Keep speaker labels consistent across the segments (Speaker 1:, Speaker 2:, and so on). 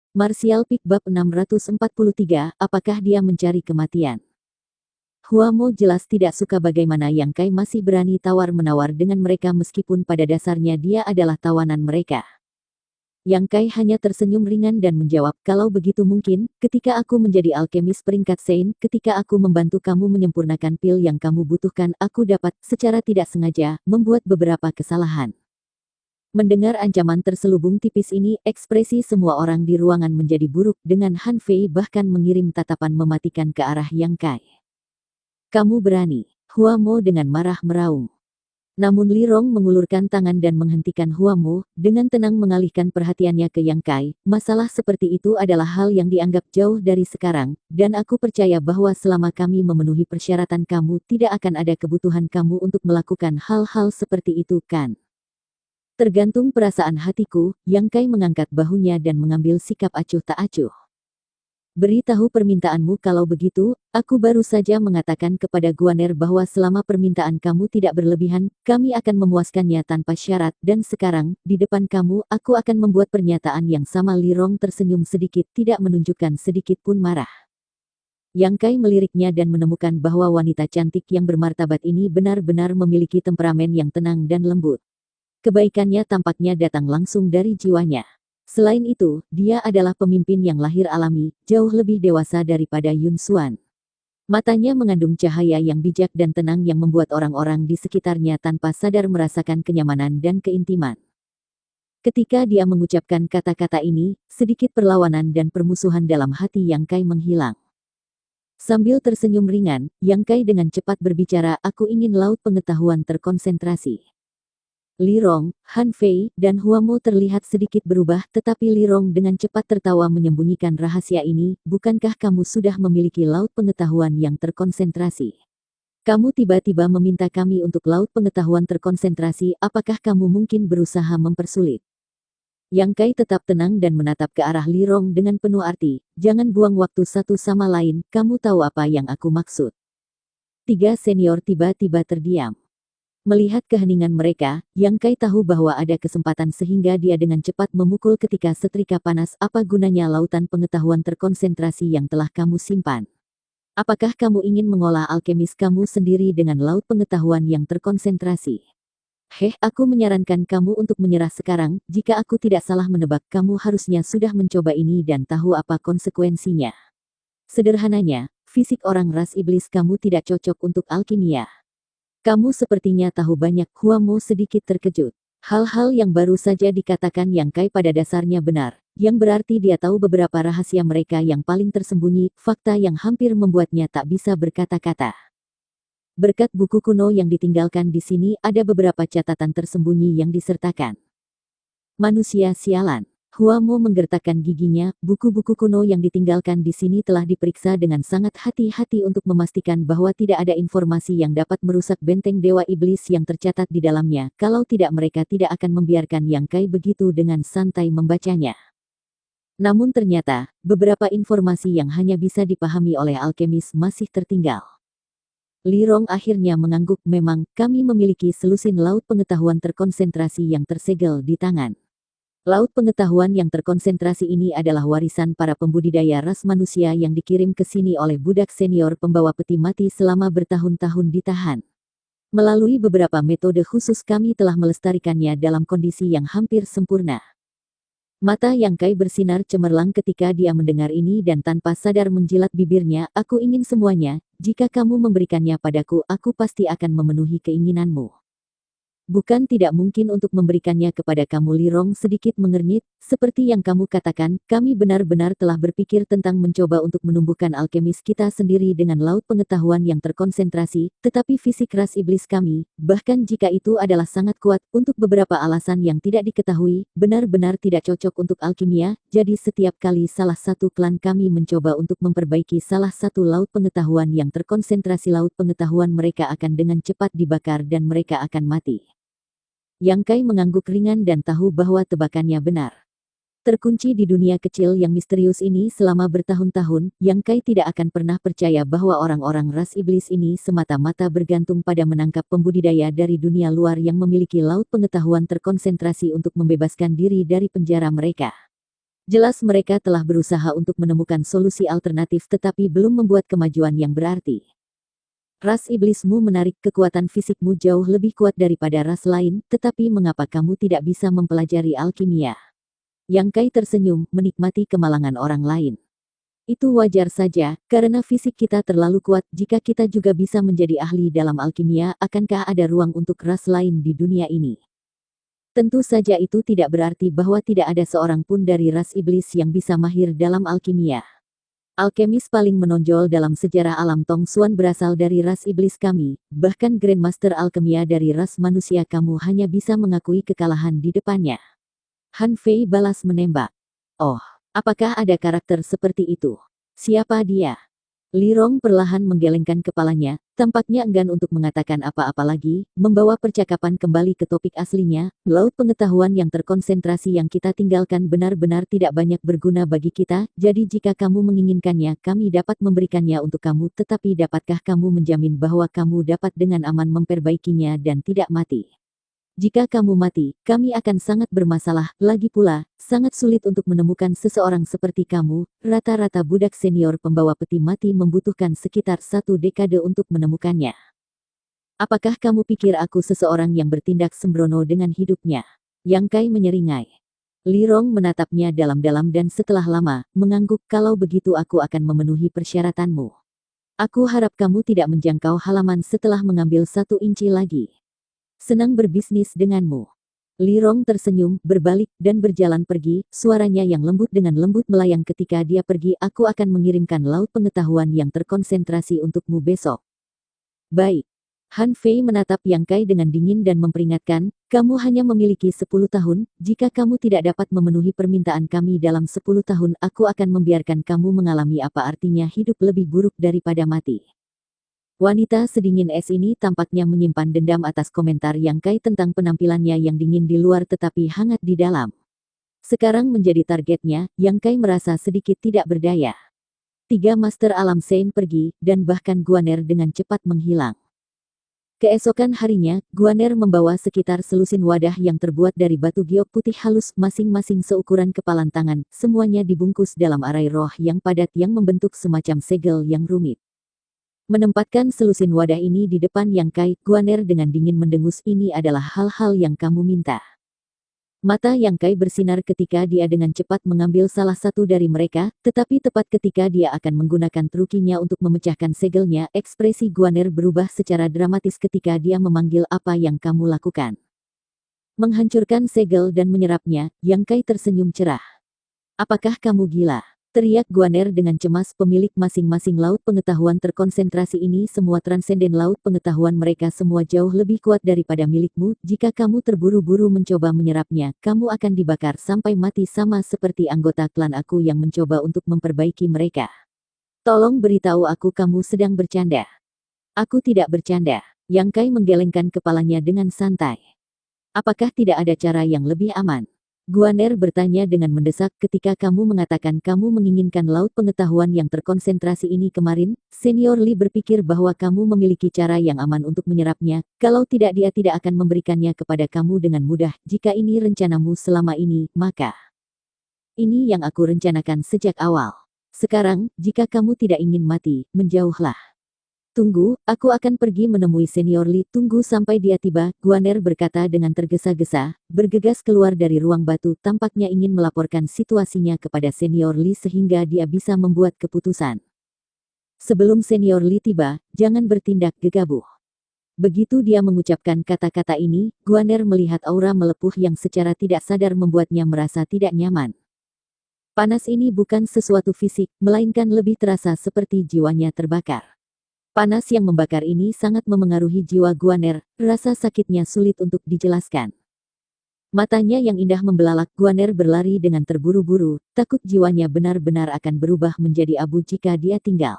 Speaker 1: Martial Pick Bab 643, apakah dia mencari kematian? Huamo jelas tidak suka bagaimana Yang Kai masih berani tawar-menawar dengan mereka meskipun pada dasarnya dia adalah tawanan mereka. Yang Kai hanya tersenyum ringan dan menjawab, kalau begitu mungkin, ketika aku menjadi alkemis peringkat Sein, ketika aku membantu kamu menyempurnakan pil yang kamu butuhkan, aku dapat, secara tidak sengaja, membuat beberapa kesalahan. Mendengar ancaman terselubung tipis ini, ekspresi semua orang di ruangan menjadi buruk dengan Han Fei bahkan mengirim tatapan mematikan ke arah Yang Kai. Kamu berani, Huamo dengan marah meraung. Namun Li Rong mengulurkan tangan dan menghentikan Huamo, dengan tenang mengalihkan perhatiannya ke Yang Kai. Masalah seperti itu adalah hal yang dianggap jauh dari sekarang, dan aku percaya bahwa selama kami memenuhi persyaratan kamu tidak akan ada kebutuhan kamu untuk melakukan hal-hal seperti itu kan? Tergantung perasaan hatiku, Yang Kai mengangkat bahunya dan mengambil sikap acuh tak acuh. Beritahu permintaanmu kalau begitu, aku baru saja mengatakan kepada Guaner bahwa selama permintaan kamu tidak berlebihan, kami akan memuaskannya tanpa syarat dan sekarang, di depan kamu, aku akan membuat pernyataan yang sama. Li Rong tersenyum sedikit tidak menunjukkan sedikit pun marah. Yang Kai meliriknya dan menemukan bahwa wanita cantik yang bermartabat ini benar-benar memiliki temperamen yang tenang dan lembut. Kebaikannya tampaknya datang langsung dari jiwanya. Selain itu, dia adalah pemimpin yang lahir alami, jauh lebih dewasa daripada Yun Xuan. Matanya mengandung cahaya yang bijak dan tenang yang membuat orang-orang di sekitarnya tanpa sadar merasakan kenyamanan dan keintiman. Ketika dia mengucapkan kata-kata ini, sedikit perlawanan dan permusuhan dalam hati Yang Kai menghilang. Sambil tersenyum ringan, Yang Kai dengan cepat berbicara, aku ingin laut pengetahuan terkonsentrasi. Li Rong, Han Fei, dan Huamo terlihat sedikit berubah, tetapi Li Rong dengan cepat tertawa menyembunyikan rahasia ini, bukankah kamu sudah memiliki laut pengetahuan yang terkonsentrasi? Kamu tiba-tiba meminta kami untuk laut pengetahuan terkonsentrasi, apakah kamu mungkin berusaha mempersulit? Yang Kai tetap tenang dan menatap ke arah Li Rong dengan penuh arti, jangan buang waktu satu sama lain, kamu tahu apa yang aku maksud. Tiga senior tiba-tiba terdiam. Melihat keheningan mereka, Yang Kai tahu bahwa ada kesempatan sehingga dia dengan cepat memukul ketika setrika panas. Apa gunanya lautan pengetahuan terkonsentrasi yang telah kamu simpan? Apakah kamu ingin mengolah alkemis kamu sendiri dengan laut pengetahuan yang terkonsentrasi? Aku menyarankan kamu untuk menyerah sekarang. Jika aku tidak salah menebak, kamu harusnya sudah mencoba ini dan tahu apa konsekuensinya. Sederhananya, fisik orang ras iblis kamu tidak cocok untuk alkimia. Kamu sepertinya tahu banyak. Huamo sedikit terkejut. Hal-hal yang baru saja dikatakan Yang Kai pada dasarnya benar, yang berarti dia tahu beberapa rahasia mereka yang paling tersembunyi, fakta yang hampir membuatnya tak bisa berkata-kata. Berkat buku kuno yang ditinggalkan di sini, ada beberapa catatan tersembunyi yang disertakan. Manusia sialan. Huamo menggertakkan giginya, buku-buku kuno yang ditinggalkan di sini telah diperiksa dengan sangat hati-hati untuk memastikan bahwa tidak ada informasi yang dapat merusak benteng Dewa Iblis yang tercatat di dalamnya, kalau tidak mereka tidak akan membiarkan Yang Kai begitu dengan santai membacanya. Namun ternyata, beberapa informasi yang hanya bisa dipahami oleh alkemis masih tertinggal. Li Rong akhirnya mengangguk, memang, kami memiliki selusin laut pengetahuan terkonsentrasi yang tersegel di tangan. Laut pengetahuan yang terkonsentrasi ini adalah warisan para pembudidaya ras manusia yang dikirim ke sini oleh budak senior pembawa peti mati selama bertahun-tahun ditahan. Melalui beberapa metode khusus kami telah melestarikannya dalam kondisi yang hampir sempurna. Mata Yang Kai bersinar cemerlang ketika dia mendengar ini dan tanpa sadar menjilat bibirnya, aku ingin semuanya, jika kamu memberikannya padaku, aku pasti akan memenuhi keinginanmu. Bukan tidak mungkin untuk memberikannya kepada kamu. Li Rong sedikit mengernyit, seperti yang kamu katakan, kami benar-benar telah berpikir tentang mencoba untuk menumbuhkan alkemis kita sendiri dengan laut pengetahuan yang terkonsentrasi, tetapi fisik ras iblis kami, bahkan jika itu adalah sangat kuat, untuk beberapa alasan yang tidak diketahui, benar-benar tidak cocok untuk alkimia, jadi setiap kali salah satu klan kami mencoba untuk memperbaiki salah satu laut pengetahuan yang terkonsentrasi, laut pengetahuan mereka akan dengan cepat dibakar dan mereka akan mati. Yang Kai mengangguk ringan dan tahu bahwa tebakannya benar. Terkunci di dunia kecil yang misterius ini selama bertahun-tahun, Yang Kai tidak akan pernah percaya bahwa orang-orang ras iblis ini semata-mata bergantung pada menangkap pembudidaya dari dunia luar yang memiliki laut pengetahuan terkonsentrasi untuk membebaskan diri dari penjara mereka. Jelas mereka telah berusaha untuk menemukan solusi alternatif tetapi belum membuat kemajuan yang berarti. Ras iblismu menarik kekuatan fisikmu jauh lebih kuat daripada ras lain, tetapi mengapa kamu tidak bisa mempelajari alkimia? Yang Kai tersenyum, menikmati kemalangan orang lain. Itu wajar saja, karena fisik kita terlalu kuat. Jika kita juga bisa menjadi ahli dalam alkimia, akankah ada ruang untuk ras lain di dunia ini? Tentu saja itu tidak berarti bahwa tidak ada seorang pun dari ras iblis yang bisa mahir dalam alkimia. Alkemis paling menonjol dalam sejarah alam Tong Xuan berasal dari ras iblis kami, bahkan Grandmaster alkimia dari ras manusia kamu hanya bisa mengakui kekalahan di depannya. Han Fei balas menembak. Oh, apakah ada karakter seperti itu? Siapa dia? Li Rong perlahan menggelengkan kepalanya, tampaknya enggan untuk mengatakan apa-apa lagi, membawa percakapan kembali ke topik aslinya. Laut pengetahuan yang terkonsentrasi yang kita tinggalkan benar-benar tidak banyak berguna bagi kita, jadi jika kamu menginginkannya, kami dapat memberikannya untuk kamu, tetapi dapatkah kamu menjamin bahwa kamu dapat dengan aman memperbaikinya dan tidak mati? Jika kamu mati, kami akan sangat bermasalah. Lagi pula, sangat sulit untuk menemukan seseorang seperti kamu. Rata-rata budak senior pembawa peti mati membutuhkan sekitar 1 dekade untuk menemukannya. Apakah kamu pikir aku seseorang yang bertindak sembrono dengan hidupnya? Yang Kai menyeringai. Li Rong menatapnya dalam-dalam dan setelah lama, mengangguk. Kalau begitu aku akan memenuhi persyaratanmu. Aku harap kamu tidak menjangkau halaman setelah mengambil 1 inci lagi. Senang berbisnis denganmu. Li Rong tersenyum, berbalik, dan berjalan pergi, suaranya yang lembut dengan lembut melayang ketika dia pergi. Aku akan mengirimkan laut pengetahuan yang terkonsentrasi untukmu besok. Baik. Han Fei menatap Yang Kai dengan dingin dan memperingatkan, kamu hanya memiliki 10 tahun, jika kamu tidak dapat memenuhi permintaan kami dalam 10 tahun, aku akan membiarkan kamu mengalami apa artinya hidup lebih buruk daripada mati. Wanita sedingin es ini tampaknya menyimpan dendam atas komentar Yang Kai tentang penampilannya yang dingin di luar tetapi hangat di dalam. Sekarang menjadi targetnya, Yang Kai merasa sedikit tidak berdaya. 3 Master Alam Sein pergi, dan bahkan Guaner dengan cepat menghilang. Keesokan harinya, Guaner membawa sekitar selusin wadah yang terbuat dari batu giok putih halus, masing-masing seukuran kepalan tangan, semuanya dibungkus dalam arai roh yang padat yang membentuk semacam segel yang rumit. Menempatkan selusin wadah ini di depan Yang Kai, Guaner dengan dingin mendengus, ini adalah hal-hal yang kamu minta. Mata Yang Kai bersinar ketika dia dengan cepat mengambil salah satu dari mereka, tetapi tepat ketika dia akan menggunakan trukinya untuk memecahkan segelnya, ekspresi Guaner berubah secara dramatis ketika dia memanggil, apa yang kamu lakukan? Menghancurkan segel dan menyerapnya. Yang Kai tersenyum cerah. Apakah kamu gila? Teriak Guaner dengan cemas. Pemilik masing-masing laut pengetahuan terkonsentrasi ini semua transenden laut pengetahuan mereka semua jauh lebih kuat daripada milikmu. Jika kamu terburu-buru mencoba menyerapnya, kamu akan dibakar sampai mati sama seperti anggota klan aku yang mencoba untuk memperbaiki mereka. Tolong beritahu aku kamu sedang bercanda. Aku tidak bercanda. Yang Kai menggelengkan kepalanya dengan santai. Apakah tidak ada cara yang lebih aman? Guaner bertanya dengan mendesak, ketika kamu mengatakan kamu menginginkan laut pengetahuan yang terkonsentrasi ini kemarin, Senior Li berpikir bahwa kamu memiliki cara yang aman untuk menyerapnya, kalau tidak dia tidak akan memberikannya kepada kamu dengan mudah. Jika ini rencanamu selama ini, maka ini yang aku rencanakan sejak awal. Sekarang, jika kamu tidak ingin mati, menjauhlah. Tunggu, aku akan pergi menemui Senior Li. Tunggu sampai dia tiba, Guaner berkata dengan tergesa-gesa, bergegas keluar dari ruang batu, tampaknya ingin melaporkan situasinya kepada Senior Li sehingga dia bisa membuat keputusan. Sebelum Senior Li tiba, jangan bertindak gegabah. Begitu dia mengucapkan kata-kata ini, Guaner melihat aura melepuh yang secara tidak sadar membuatnya merasa tidak nyaman. Panas ini bukan sesuatu fisik, melainkan lebih terasa seperti jiwanya terbakar. Panas yang membakar ini sangat memengaruhi jiwa Guaner, rasa sakitnya sulit untuk dijelaskan. Matanya yang indah membelalak. Guaner berlari dengan terburu-buru, takut jiwanya benar-benar akan berubah menjadi abu jika dia tinggal.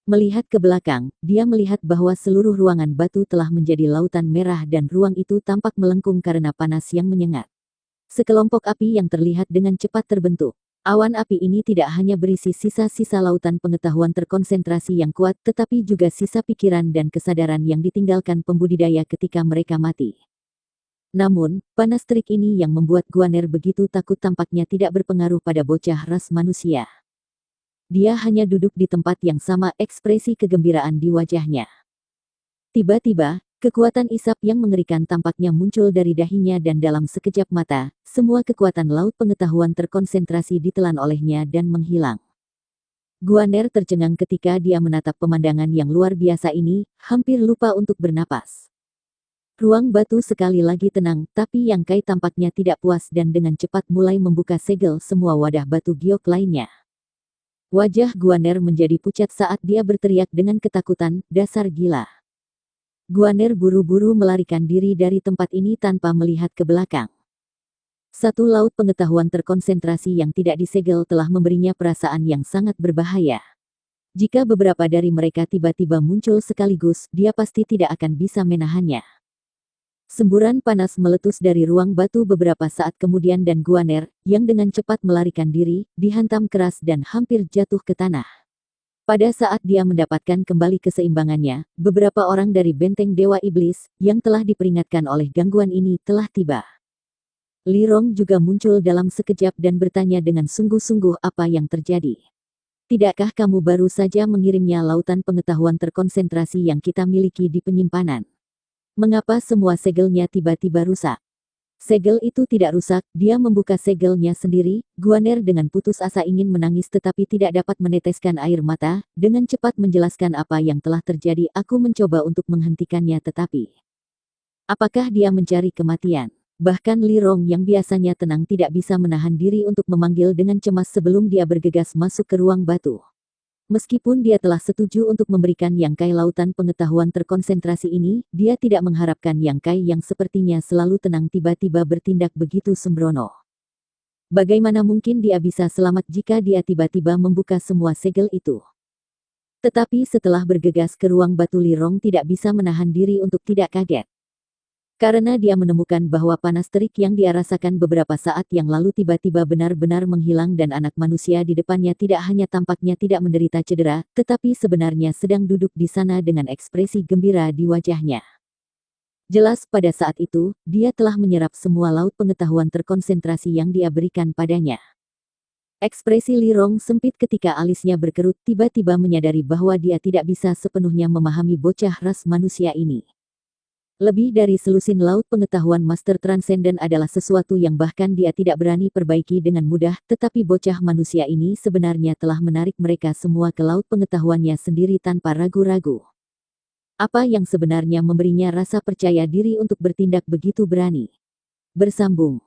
Speaker 1: Melihat ke belakang, dia melihat bahwa seluruh ruangan batu telah menjadi lautan merah dan ruang itu tampak melengkung karena panas yang menyengat. Sekelompok api yang terlihat dengan cepat terbentuk. Awan api ini tidak hanya berisi sisa-sisa lautan pengetahuan terkonsentrasi yang kuat, tetapi juga sisa pikiran dan kesadaran yang ditinggalkan pembudidaya ketika mereka mati. Namun, panas terik ini yang membuat Guaner begitu takut tampaknya tidak berpengaruh pada bocah ras manusia. Dia hanya duduk di tempat yang sama, ekspresi kegembiraan di wajahnya. Tiba-tiba, kekuatan isap yang mengerikan tampaknya muncul dari dahinya dan dalam sekejap mata, semua kekuatan laut pengetahuan terkonsentrasi ditelan olehnya dan menghilang. Guaner tercengang ketika dia menatap pemandangan yang luar biasa ini, hampir lupa untuk bernapas. Ruang batu sekali lagi tenang, tapi Yang Kai tampaknya tidak puas dan dengan cepat mulai membuka segel semua wadah batu giok lainnya. Wajah Guaner menjadi pucat saat dia berteriak dengan ketakutan, "Dasar gila!" Guaner buru-buru melarikan diri dari tempat ini tanpa melihat ke belakang. Satu laut pengetahuan terkonsentrasi yang tidak disegel telah memberinya perasaan yang sangat berbahaya. Jika beberapa dari mereka tiba-tiba muncul sekaligus, dia pasti tidak akan bisa menahannya. Semburan panas meletus dari ruang batu beberapa saat kemudian dan Guaner, yang dengan cepat melarikan diri, dihantam keras dan hampir jatuh ke tanah. Pada saat dia mendapatkan kembali keseimbangannya, beberapa orang dari benteng Dewa Iblis, yang telah diperingatkan oleh gangguan ini, telah tiba. Li Rong juga muncul dalam sekejap dan bertanya dengan sungguh-sungguh apa yang terjadi. "Tidakkah kamu baru saja mengirimnya lautan pengetahuan terkonsentrasi yang kita miliki di penyimpanan? Mengapa semua segelnya tiba-tiba rusak?" Segel itu tidak rusak, dia membuka segelnya sendiri. Guaner dengan putus asa ingin menangis tetapi tidak dapat meneteskan air mata, dengan cepat menjelaskan apa yang telah terjadi. "Aku mencoba untuk menghentikannya tetapi..." Apakah dia mencari kematian? Bahkan Li Rong yang biasanya tenang tidak bisa menahan diri untuk memanggil dengan cemas sebelum dia bergegas masuk ke ruang batu. Meskipun dia telah setuju untuk memberikan Yang Kai lautan pengetahuan terkonsentrasi ini, dia tidak mengharapkan Yang Kai yang sepertinya selalu tenang tiba-tiba bertindak begitu sembrono. Bagaimana mungkin dia bisa selamat jika dia tiba-tiba membuka semua segel itu? Tetapi setelah bergegas ke ruang batu, Li Rong tidak bisa menahan diri untuk tidak kaget. Karena dia menemukan bahwa panas terik yang dia rasakan beberapa saat yang lalu tiba-tiba benar-benar menghilang dan anak manusia di depannya tidak hanya tampaknya tidak menderita cedera, tetapi sebenarnya sedang duduk di sana dengan ekspresi gembira di wajahnya. Jelas pada saat itu, dia telah menyerap semua laut pengetahuan terkonsentrasi yang dia berikan padanya. Ekspresi Li Rong sempit ketika alisnya berkerut, tiba-tiba menyadari bahwa dia tidak bisa sepenuhnya memahami bocah ras manusia ini. Lebih dari selusin laut pengetahuan Master Transcendent adalah sesuatu yang bahkan dia tidak berani perbaiki dengan mudah, tetapi bocah manusia ini sebenarnya telah menarik mereka semua ke laut pengetahuannya sendiri tanpa ragu-ragu. Apa yang sebenarnya memberinya rasa percaya diri untuk bertindak begitu berani? Bersambung.